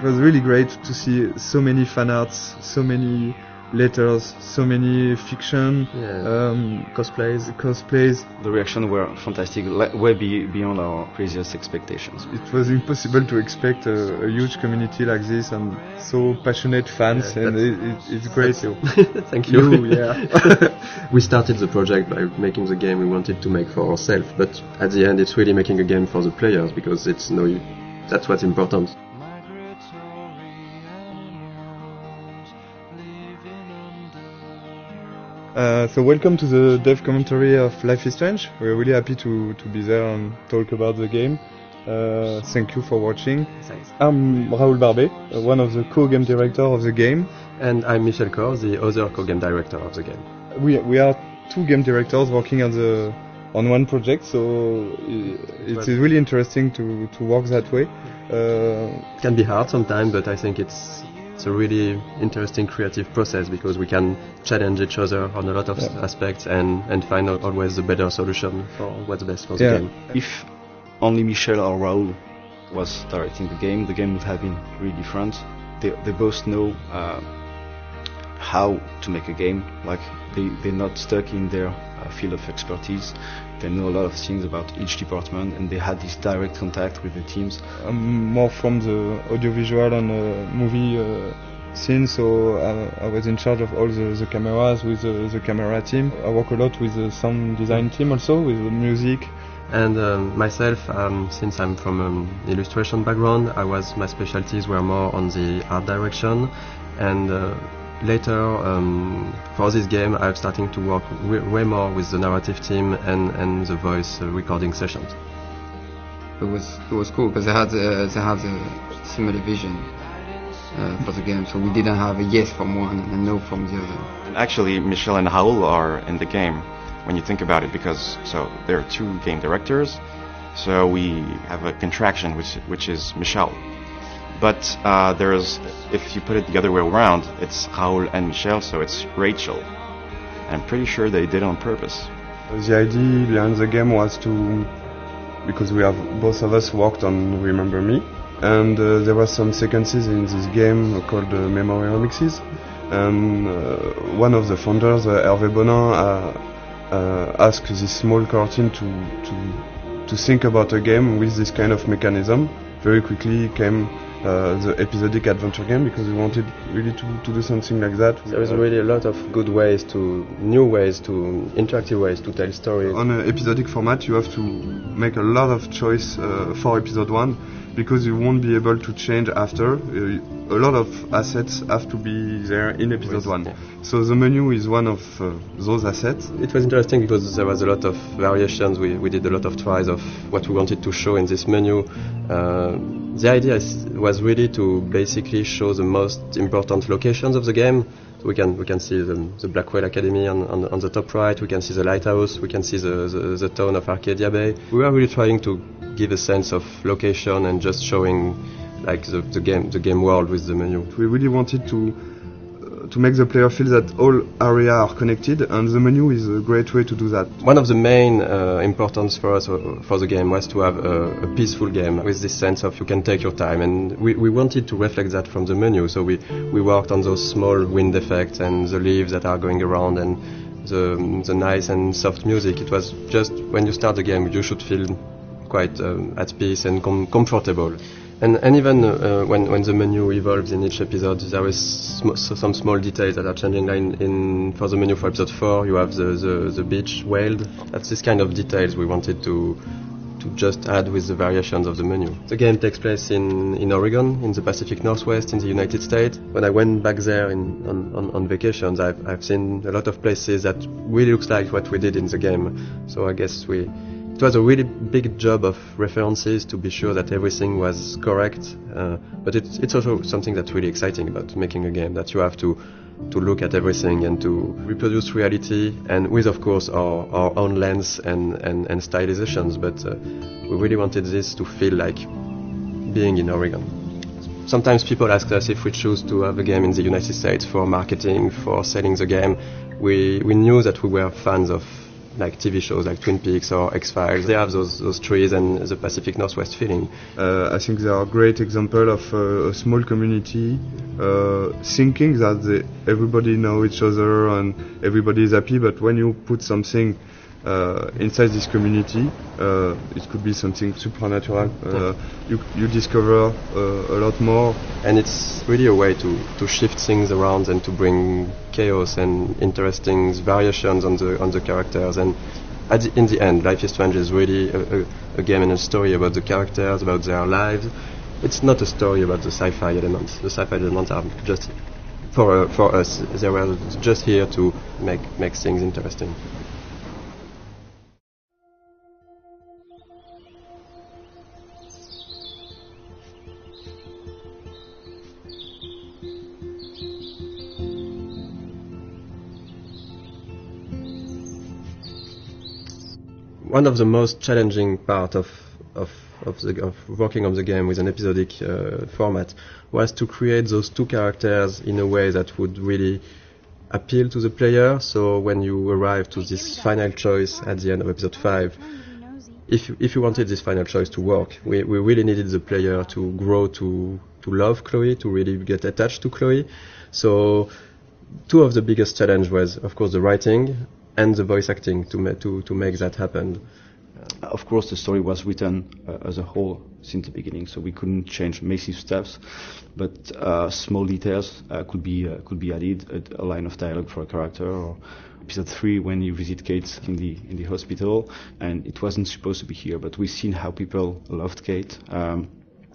was really great to see so many fan arts, so many letters, so many fiction, cosplays. The reactions were fantastic, way beyond our craziest expectations. It was impossible to expect a huge community like this and so passionate fans, and it's great. Thank you. Yeah. We started the project by making the game we wanted to make for ourselves, but at the end it's really making a game for the players, because that's what's important. So welcome to the dev commentary of Life is Strange. We're really happy to be there and talk about the game. Thank you for watching. Thanks. I'm Raoul Barbet, one of the co-game director of the game. And I'm Michel Cor, the other co-game director of the game. We are two game directors working on one project, so it is really interesting to work that way. It can be hard sometimes, but I think it's a really interesting creative process, because we can challenge each other on a lot of aspects and find always the better solution for what's best for the game. If only Michel or Raoul was directing the game would have been really different. They both know how to make a game. Like they're not stuck in their field of expertise. They know a lot of things about each department, and they had this direct contact with the teams. I'm more from the audiovisual and movie scene, so I was in charge of all the cameras with the camera team. I work a lot with the sound design team also, with the music. And myself, since I'm from an illustration background, my specialties were more on the art direction, and later, for this game, I'm starting to work way more with the narrative team and the voice recording sessions. It was cool because they had a similar vision for the game, so we didn't have a yes from one and a no from the other. And actually, Michel and Raoul are in the game when you think about it, because there are two game directors, so we have a contraction which is Michel. But if you put it the other way around, it's Raoul and Michel, so it's Rachel. I'm pretty sure they did it on purpose. The idea behind the game was because both of us worked on Remember Me, and there were some sequences in this game called Memory Remixes, and one of the founders, Hervé Bonin, asked this small core team to think about a game with this kind of mechanism. Very quickly came the episodic adventure game, because we wanted really to do something like that. There is really a lot of good ways interactive ways to tell stories. On an episodic format, you have to make a lot of choice for episode 1, because you won't be able to change after. A lot of assets have to be there in episode 1. Yeah. So the menu is one of those assets. It was interesting because there was a lot of variations. We did a lot of tries of what we wanted to show in this menu. The idea was really to basically show the most important locations of the game. So we can see the Blackwell Academy on the top right. We can see the lighthouse. We can see the town of Arcadia Bay. We were really trying to give a sense of location and just showing like the game world with the menu. We really wanted to make the player feel that all areas are connected, and the menu is a great way to do that. One of the main importance for us for the game was to have a peaceful game with this sense of you can take your time, and we wanted to reflect that from the menu. So we worked on those small wind effects and the leaves that are going around and the nice and soft music. It was just when you start the game you should feel quite at peace and comfortable. And even when the menu evolves in each episode, there is some small details that are changing. For the menu for episode 4, you have the beach whaled. That's this kind of details we wanted to just add with the variations of the menu. The game takes place in Oregon, in the Pacific Northwest, in the United States. When I went back there on vacations, I've seen a lot of places that really looks like what we did in the game. So I guess it was a really big job of references to be sure that everything was correct, but it's also something that's really exciting about making a game, that you have to look at everything and to reproduce reality, and with of course our own lens and stylizations, but we really wanted this to feel like being in Oregon. Sometimes people ask us if we choose to have a game in the United States for marketing, for selling the game. We knew that we were fans of like TV shows like Twin Peaks or X-Files. They have those trees and the Pacific Northwest feeling. I think they are a great example of a small community thinking that everybody know each other and everybody is happy, but when you put something inside this community, it could be something supernatural. You discover a lot more, and it's really a way to shift things around and to bring chaos and interesting variations on the characters. And in the end, Life is Strange is really a game and a story about the characters, about their lives. It's not a story about the sci-fi elements. The sci-fi elements are just for us. They were just here to make things interesting. One of the most challenging part of working on the game with an episodic format was to create those two characters in a way that would really appeal to the player. So when you arrive to this final choice at the end of episode 5, if you wanted this final choice to work, we really needed the player to grow to love Chloe, to really get attached to Chloe. So two of the biggest challenge was, of course, the writing and the voice acting to make that happen. Of course, the story was written as a whole since the beginning, so we couldn't change massive steps, but small details could be added. A line of dialogue for a character, or episode 3 when you visit Kate in the hospital, and it wasn't supposed to be here, but we've seen how people loved Kate.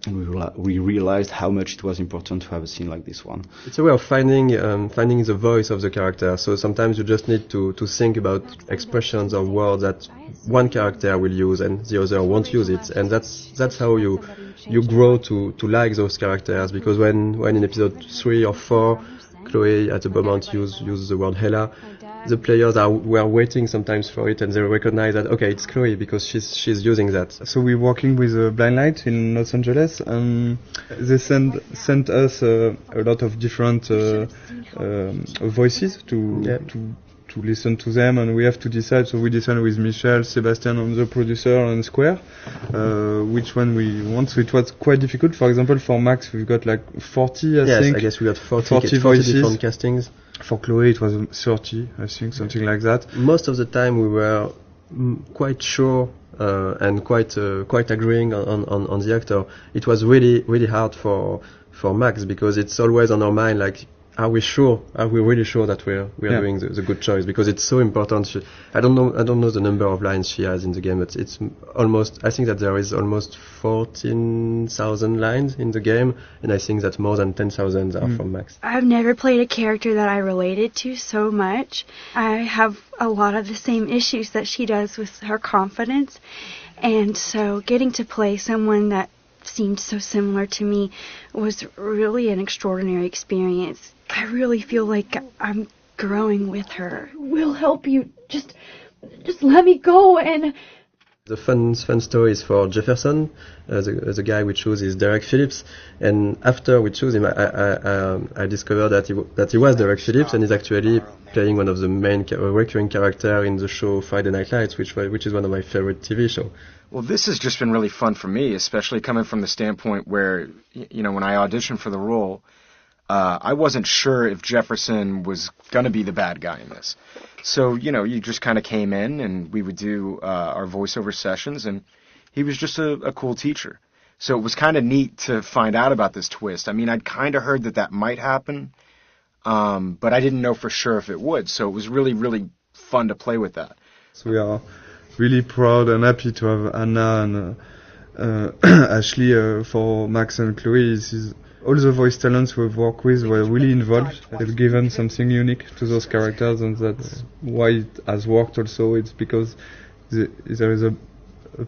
And we realized how much it was important to have a scene like this one. It's a way of finding the voice of the character. So sometimes you just need to think about expressions or words that one character will use and the other won't use it. And that's how you grow to like those characters. Because when in episode 3 or 4, Chloe at the moment uses the word Hela, the players were waiting sometimes for it, and they recognize that, okay, it's Chloe because she's using that. So we're working with Blind Light in Los Angeles, and they sent us a lot of different voices to listen to them, and we have to decide. So we decided with Michel, Sebastian, and the producer, and Square, which one we want. So it was quite difficult. For example, for Max, we've got like 40, I think. Yes, I guess we got 40 voices. Different castings. For Chloe, it was 30, I think, something like that. Most of the time, we were quite sure and quite agreeing on the actor. It was really hard for Max, because it's always on our mind, like, are we really sure that we're doing the good choice? Because it's so important. I don't know the number of lines she has in the game, but it's almost, I think that there is almost 14,000 lines in the game, and I think that more than 10,000 are from Max. I've never played a character that I related to so much. I have a lot of the same issues that she does with her confidence, and so getting to play someone that seemed so similar to me was really an extraordinary experience. I really feel like I'm growing with her. We'll help you. Just let me go. And the fun story is for Jefferson. The guy we choose is Derek Phillips, and after we choose him, I discovered that he was Derek Phillips, and he's actually playing one of the main recurring character in the show Friday Night Lights, which is one of my favorite TV shows. Well, this has just been really fun for me, especially coming from the standpoint where, when I auditioned for the role, I wasn't sure if Jefferson was going to be the bad guy in this. So, you just kind of came in and we would do our voiceover sessions, and he was just a cool teacher. So it was kind of neat to find out about this twist. I mean, I'd kind of heard that might happen, but I didn't know for sure if it would. So it was really, really fun to play with that. So we are really proud and happy to have Anna and Ashley for Max and Chloe. All the voice talents we've worked with were really involved. They've given something unique to those characters, and that's why it has worked also. It's because there is a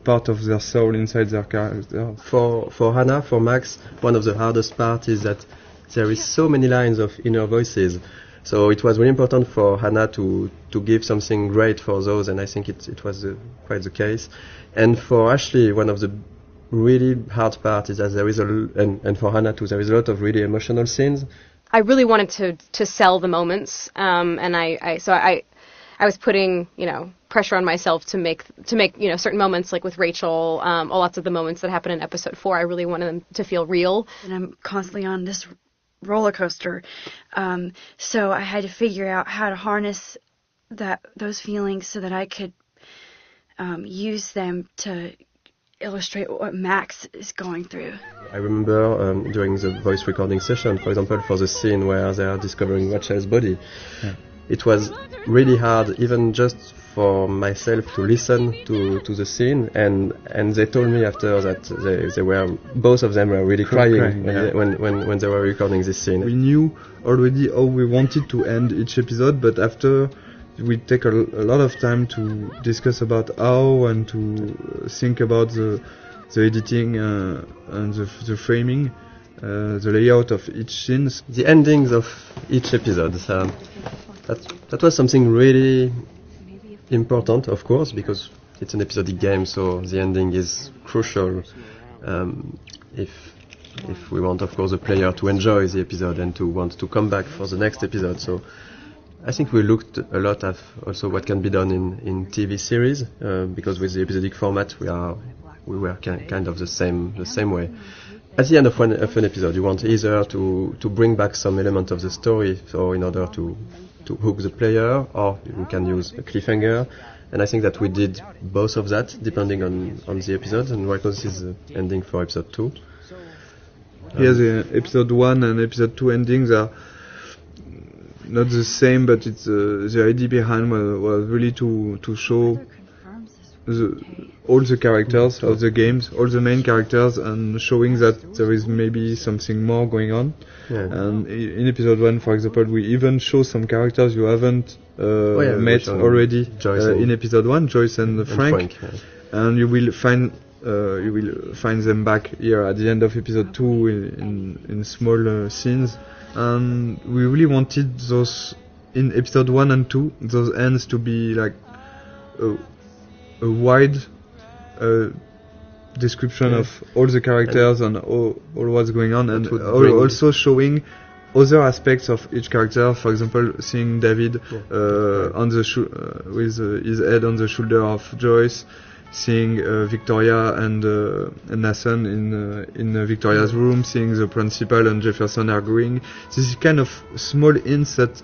part of their soul inside their character. For Hannah, for Max, one of the hardest parts is that there is so many lines of inner voices. So it was really important for Hannah to give something great for those, and I think it was quite the case. And for Ashley, one of the really hard part is that there is and for Hannah too, there is a lot of really emotional scenes. I really wanted to sell the moments, and I I was putting, pressure on myself to make, certain moments, like with Rachel, lots of the moments that happen in episode 4, I really wanted them to feel real. And I'm constantly on this roller coaster. So I had to figure out how to harness those feelings so that I could use them to illustrate what Max is going through. I remember during the voice recording session, for example, for the scene where they are discovering Rachel's body, it was really hard, even just for myself, to listen to the scene, and they told me after that they were, both of them were really crying when they were recording this scene. We knew already how we wanted to end each episode, but after we take a lot of time to discuss about how and to think about the editing and the framing, the layout of each scene. The endings of each episode. That was something really important, of course, because it's an episodic game, so the ending is crucial if we want, of course, the player to enjoy the episode and to want to come back for the next episode. So I think we looked a lot at also what can be done in TV series, because with the episodic format we were kind of the same way. At the end of an episode, you want either to bring back some element of the story, so in order to hook the player, or we can use a cliffhanger. And I think that we did both of that, depending on the episode. And right now this is the ending for episode 2. The episode 1 and episode 2 endings are not the same, but it's the idea behind was really to show all the characters of the games, all the main characters, and showing that there is maybe something more going on. And in episode 1, for example, we even show some characters you haven't met already in episode 1, Joyce and Frank. And you will find them back here at the end of episode 2 in small scenes. And we really wanted those in episode 1 and 2, those ends to be like a wide description of all the characters and all what's going on, and also showing other aspects of each character. For example, seeing David on the with his head on the shoulder of Joyce, seeing Victoria and Nathan in Victoria's room, seeing the principal and Jefferson arguing. This is kind of small hints that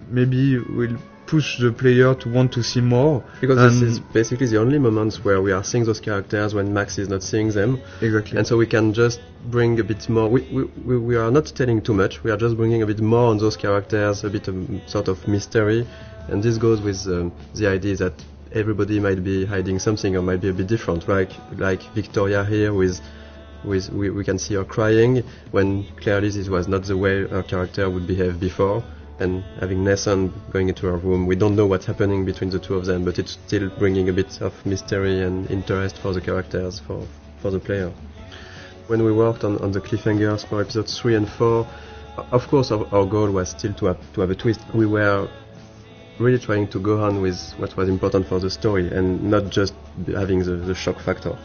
maybe will push the player to want to see more. Because this is basically the only moments where we are seeing those characters when Max is not seeing them. Exactly. And so we can just bring a bit more. We are not telling too much. We are just bringing a bit more on those characters, a bit of sort of mystery. And this goes with the idea that everybody might be hiding something or might be a bit different. Like Victoria here we can see her crying when clearly this was not the way her character would behave before. And having Nathan going into her room, we don't know what's happening between the two of them, but it's still bringing a bit of mystery and interest for the characters, for the player. When we worked on the cliffhangers for episodes 3 and 4, of course our goal was still to have a twist. We were really trying to go on with what was important for the story and not just having the shock factor.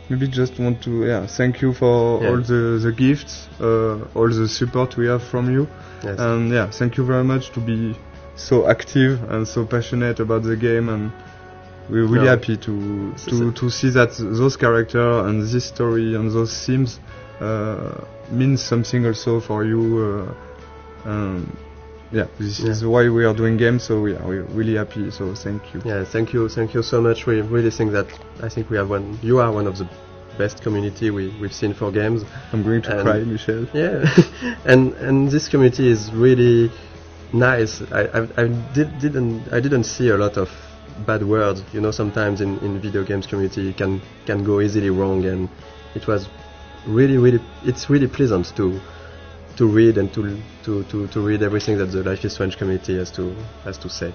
Maybe just want to thank you for all the gifts, all the support we have from you. Yes. And thank you very much to be so active and so passionate about the game, and we're really happy to see that those characters and this story and those themes means something also for you. This is why we are doing games, so we're really happy, so thank you. Yeah, thank you so much. We really think that you are one of the best community we've seen for games. I'm going to cry, Michel. Yeah, and this community is really nice. I didn't see a lot of bad words. Sometimes in video games community can go easily wrong, and it was it's really pleasant to read and to read everything that the Life is Strange community has to say.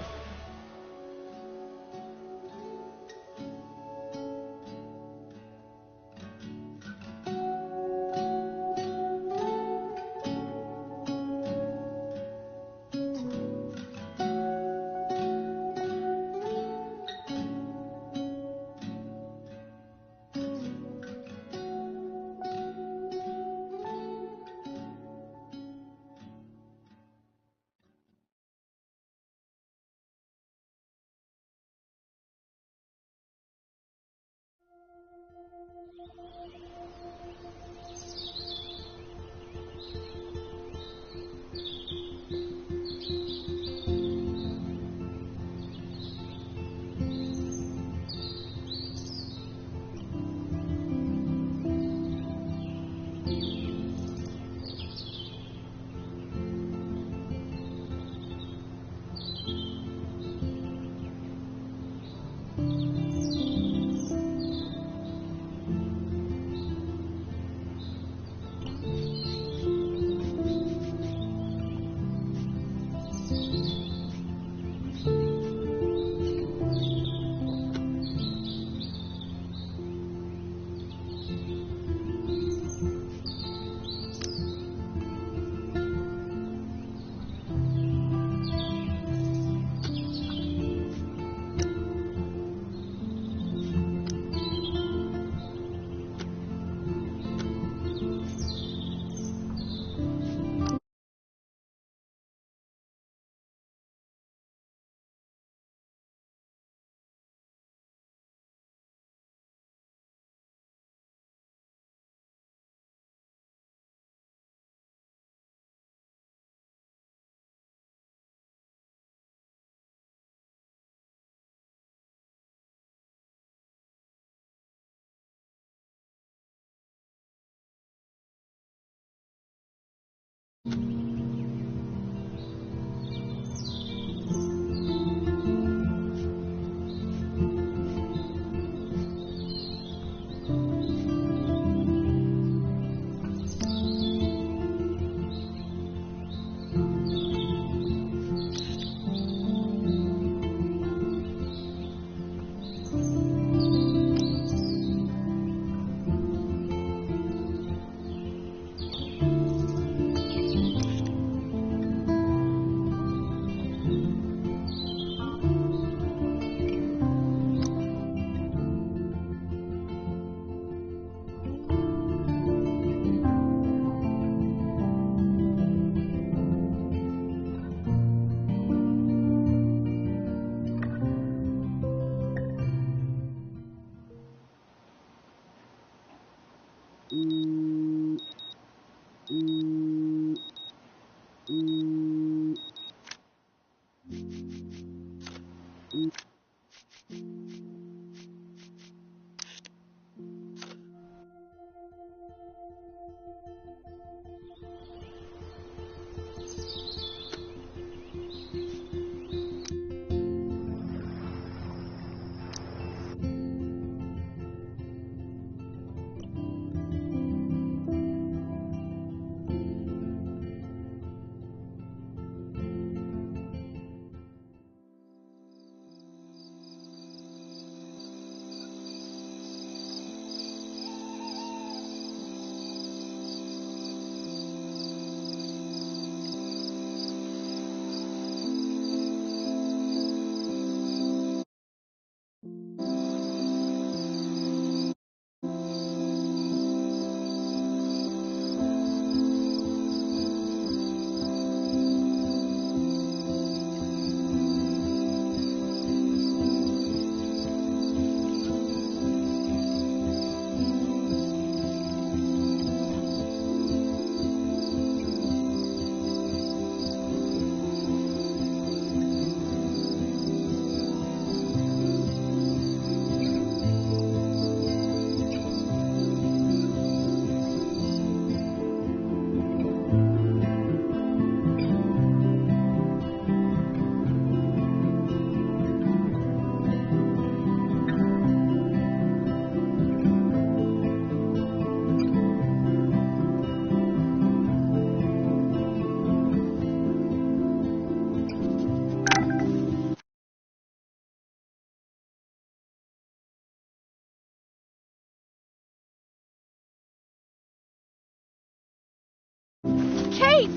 Kate!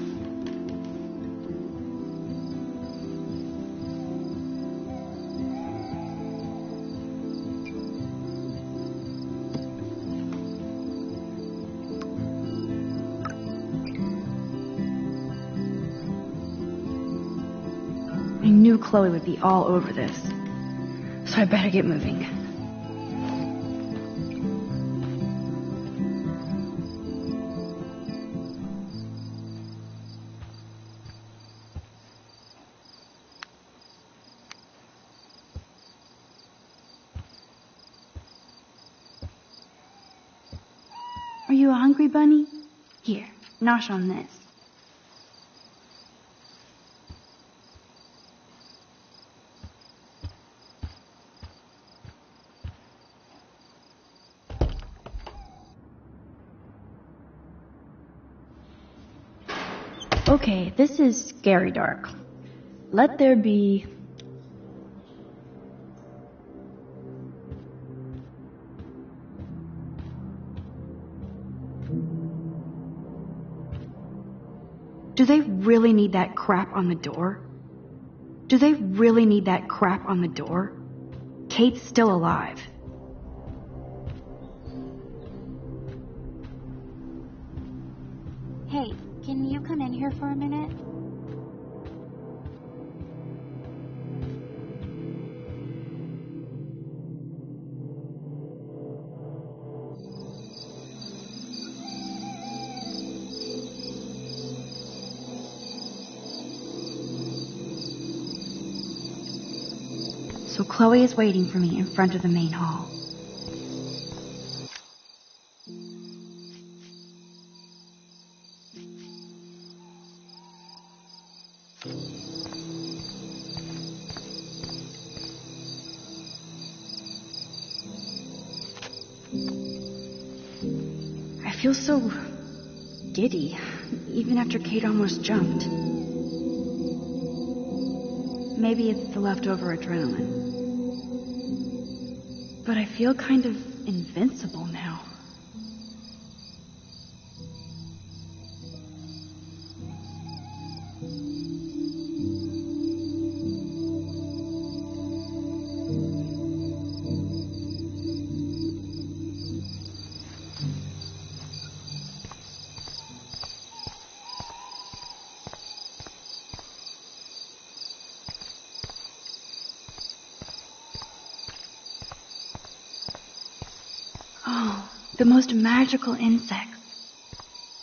I knew Chloe would be all over this, so I better get moving. you a hungry bunny? Here, nosh on this. Okay, this is scary dark. Let there be... Do they really need that crap on the door? Do they really need that crap on the door? Kate's still alive. Hey, can you come in here for a minute? So Chloe is waiting for me in front of the main hall. I feel so giddy, even after Kate almost jumped. Maybe it's the leftover adrenaline. But I feel kind of invincible now. Oh, the most magical insects.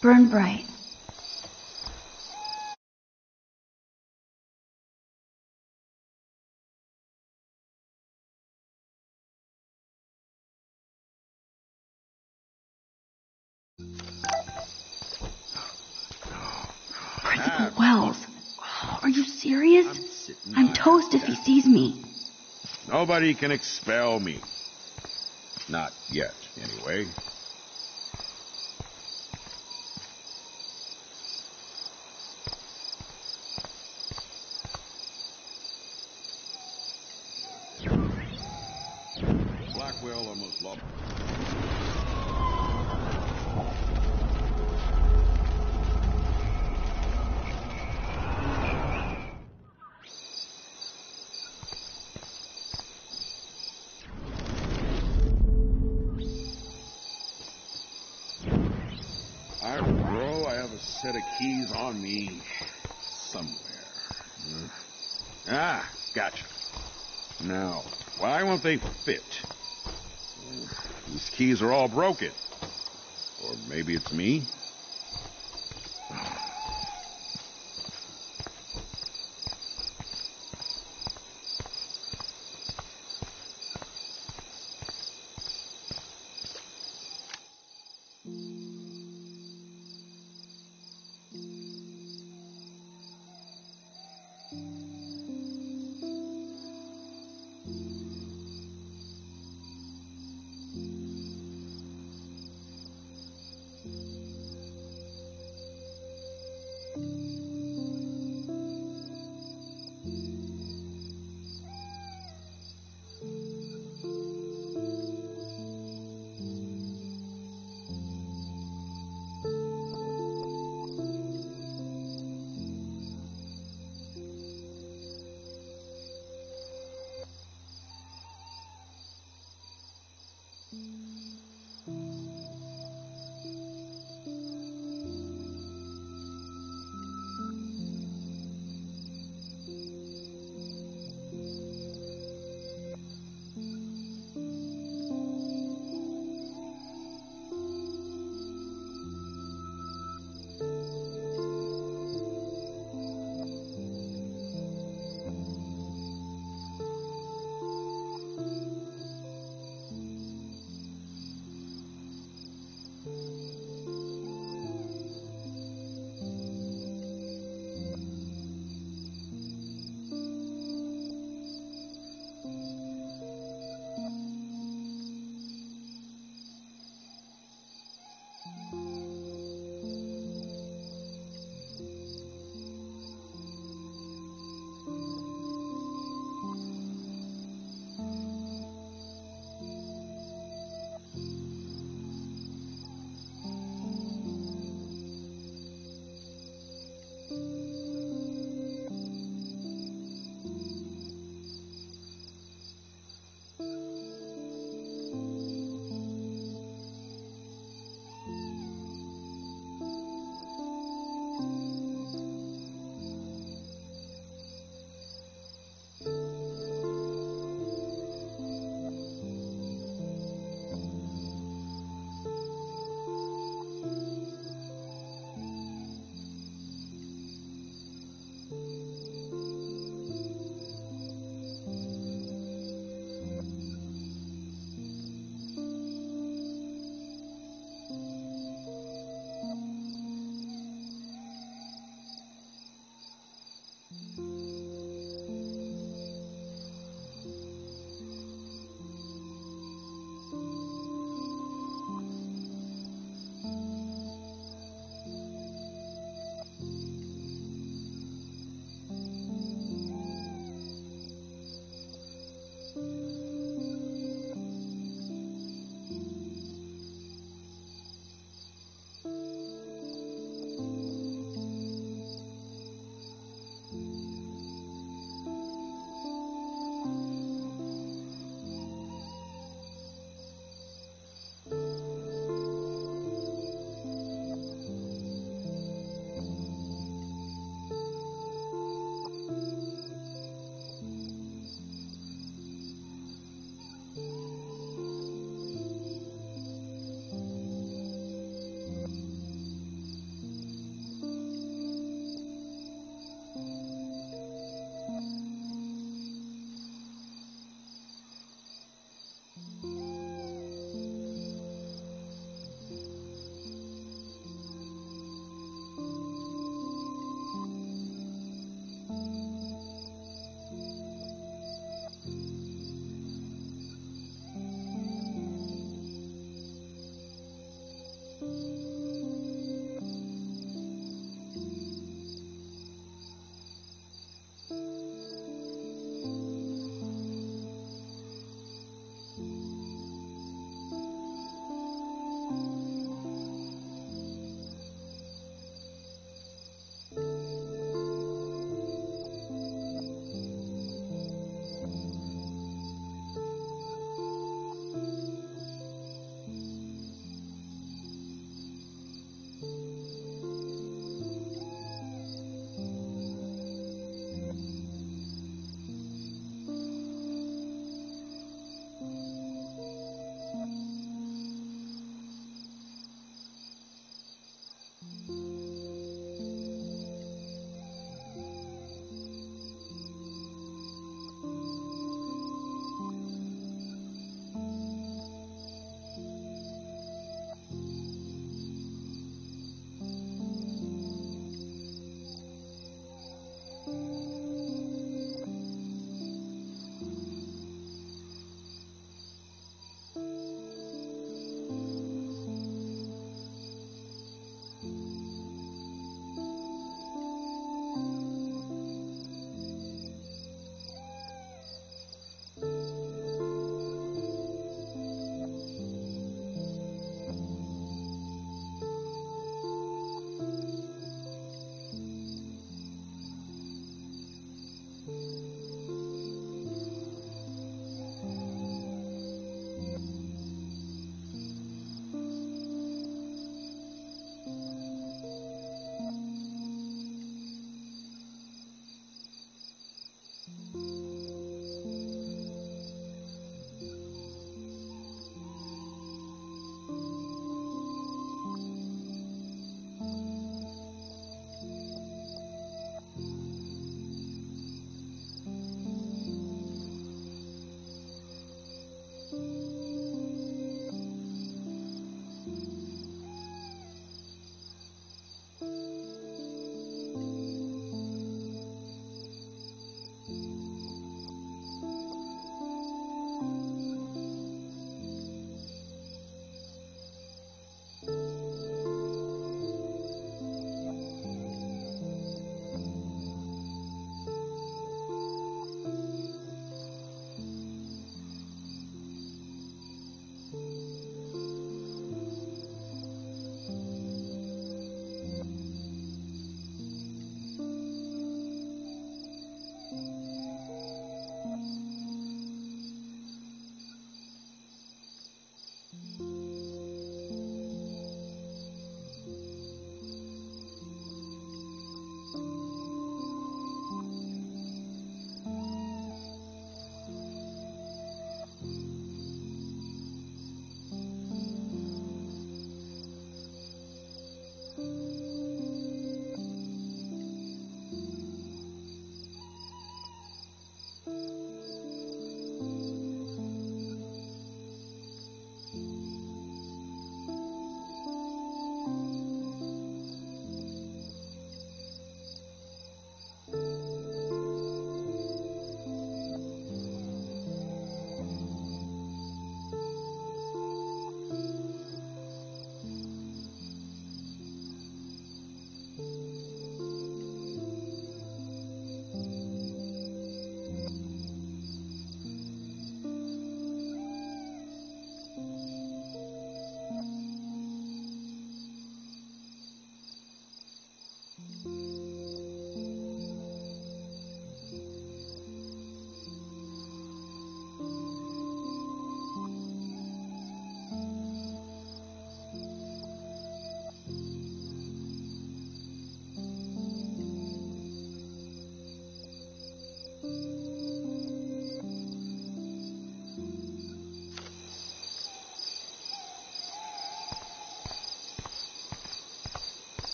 Burn bright. Principal Wells. Oh, are you serious? I'm toast if he sees me. Nobody can expel me. Not yet, anyway. Blackwell almost lost. I have a set of keys on me somewhere. Ah, gotcha. Now, why won't they fit? These keys are all broken. Or maybe it's me?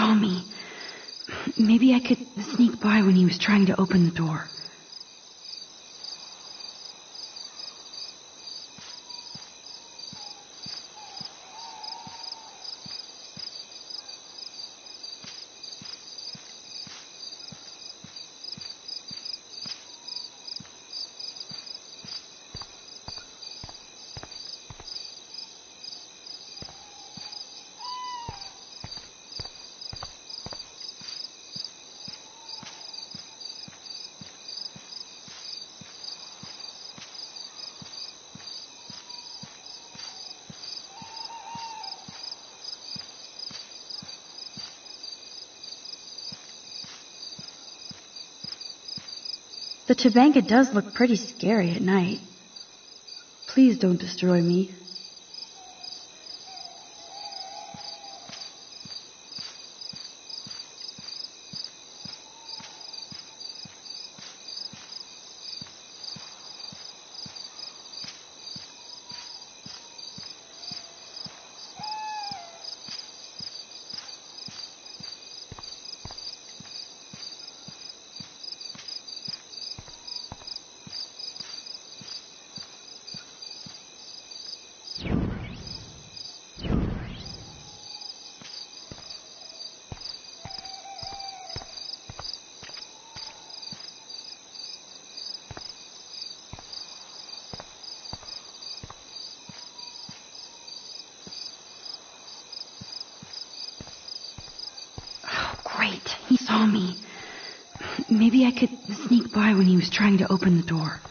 saw me. Maybe I could sneak by when he was trying to open the door. The Tobanga does look pretty scary at night. Please don't destroy me. Great, he saw me. Maybe I could sneak by when he was trying to open the door.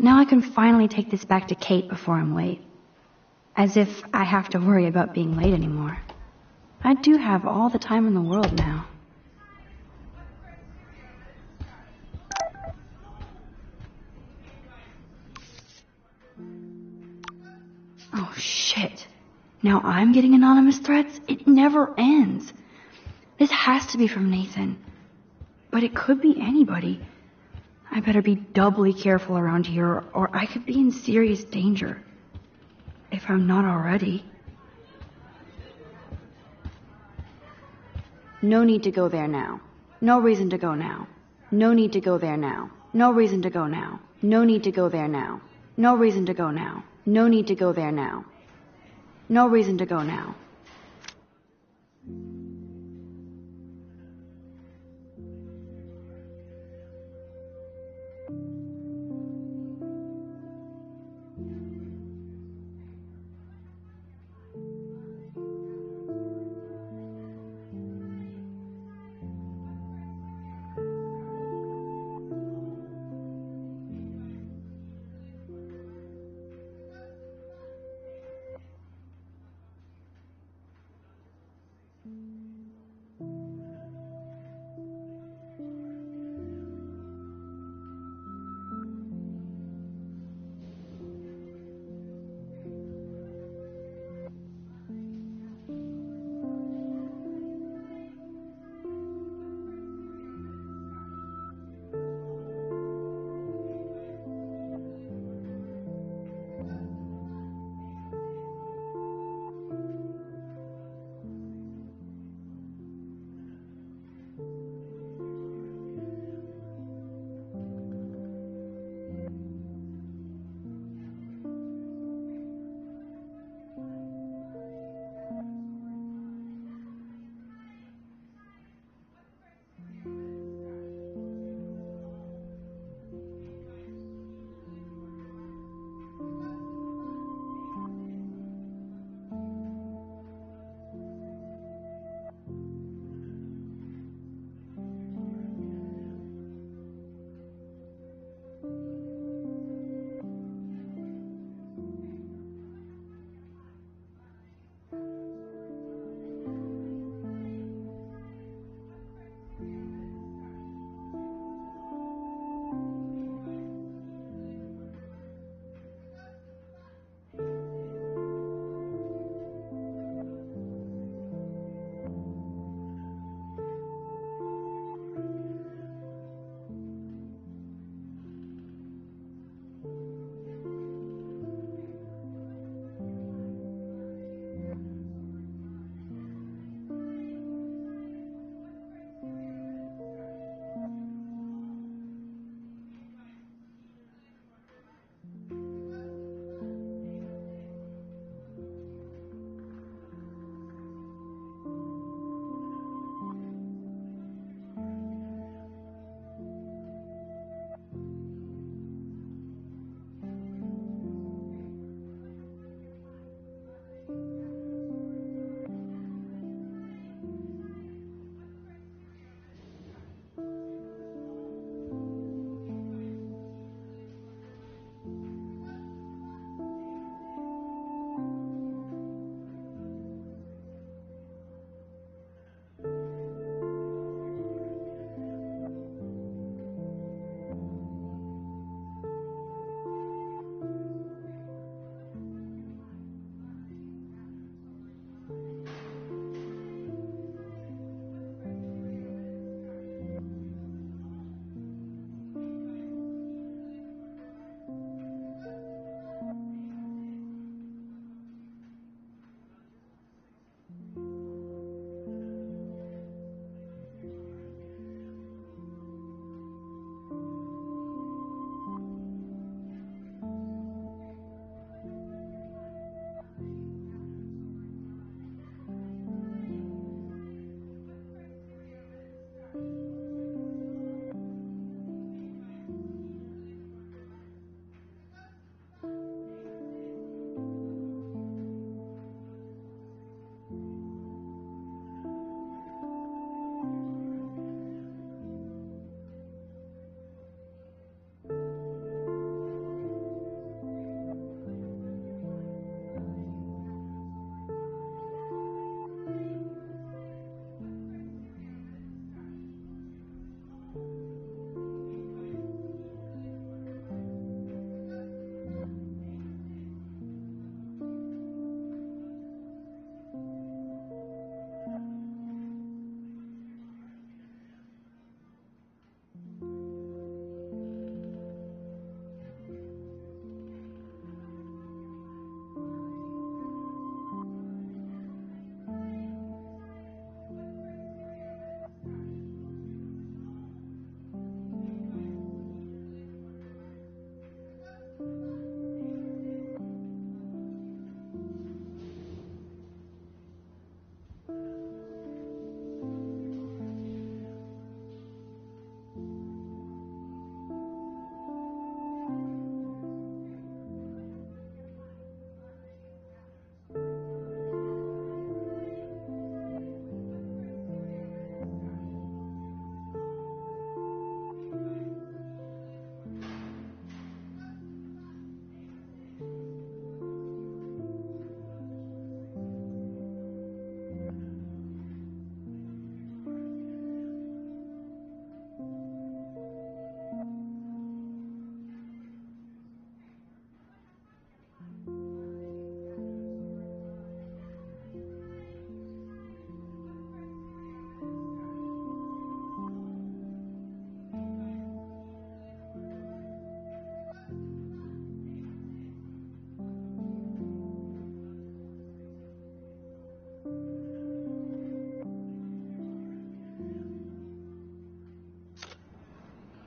Now I can finally take this back to Kate before I'm late. As if I have to worry about being late anymore. I do have all the time in the world now. Oh, shit. Now I'm getting anonymous threats? It never ends. This has to be from Nathan. But it could be anybody. I better be doubly careful around here, or I could be in serious danger. If I'm not already. No need to go there now. No reason to go now. No need to go there now. No reason to go now. No need to go there now. No reason to go now. No need to go there now. No reason to go now.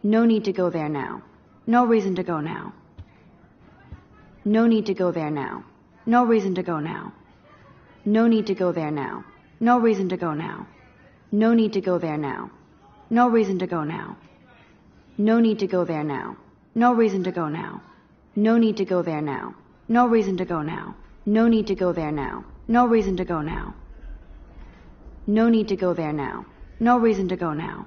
No need to go there now. No reason to go now. No need to go there now. No reason to go now. No need to go there now. No reason to go now. No need to go there now. No reason to go now. No need to go there now. No reason to go now. No need to go there now. No reason to go now. No need to go there now. No reason to go now. No need to go there now. No reason to go now.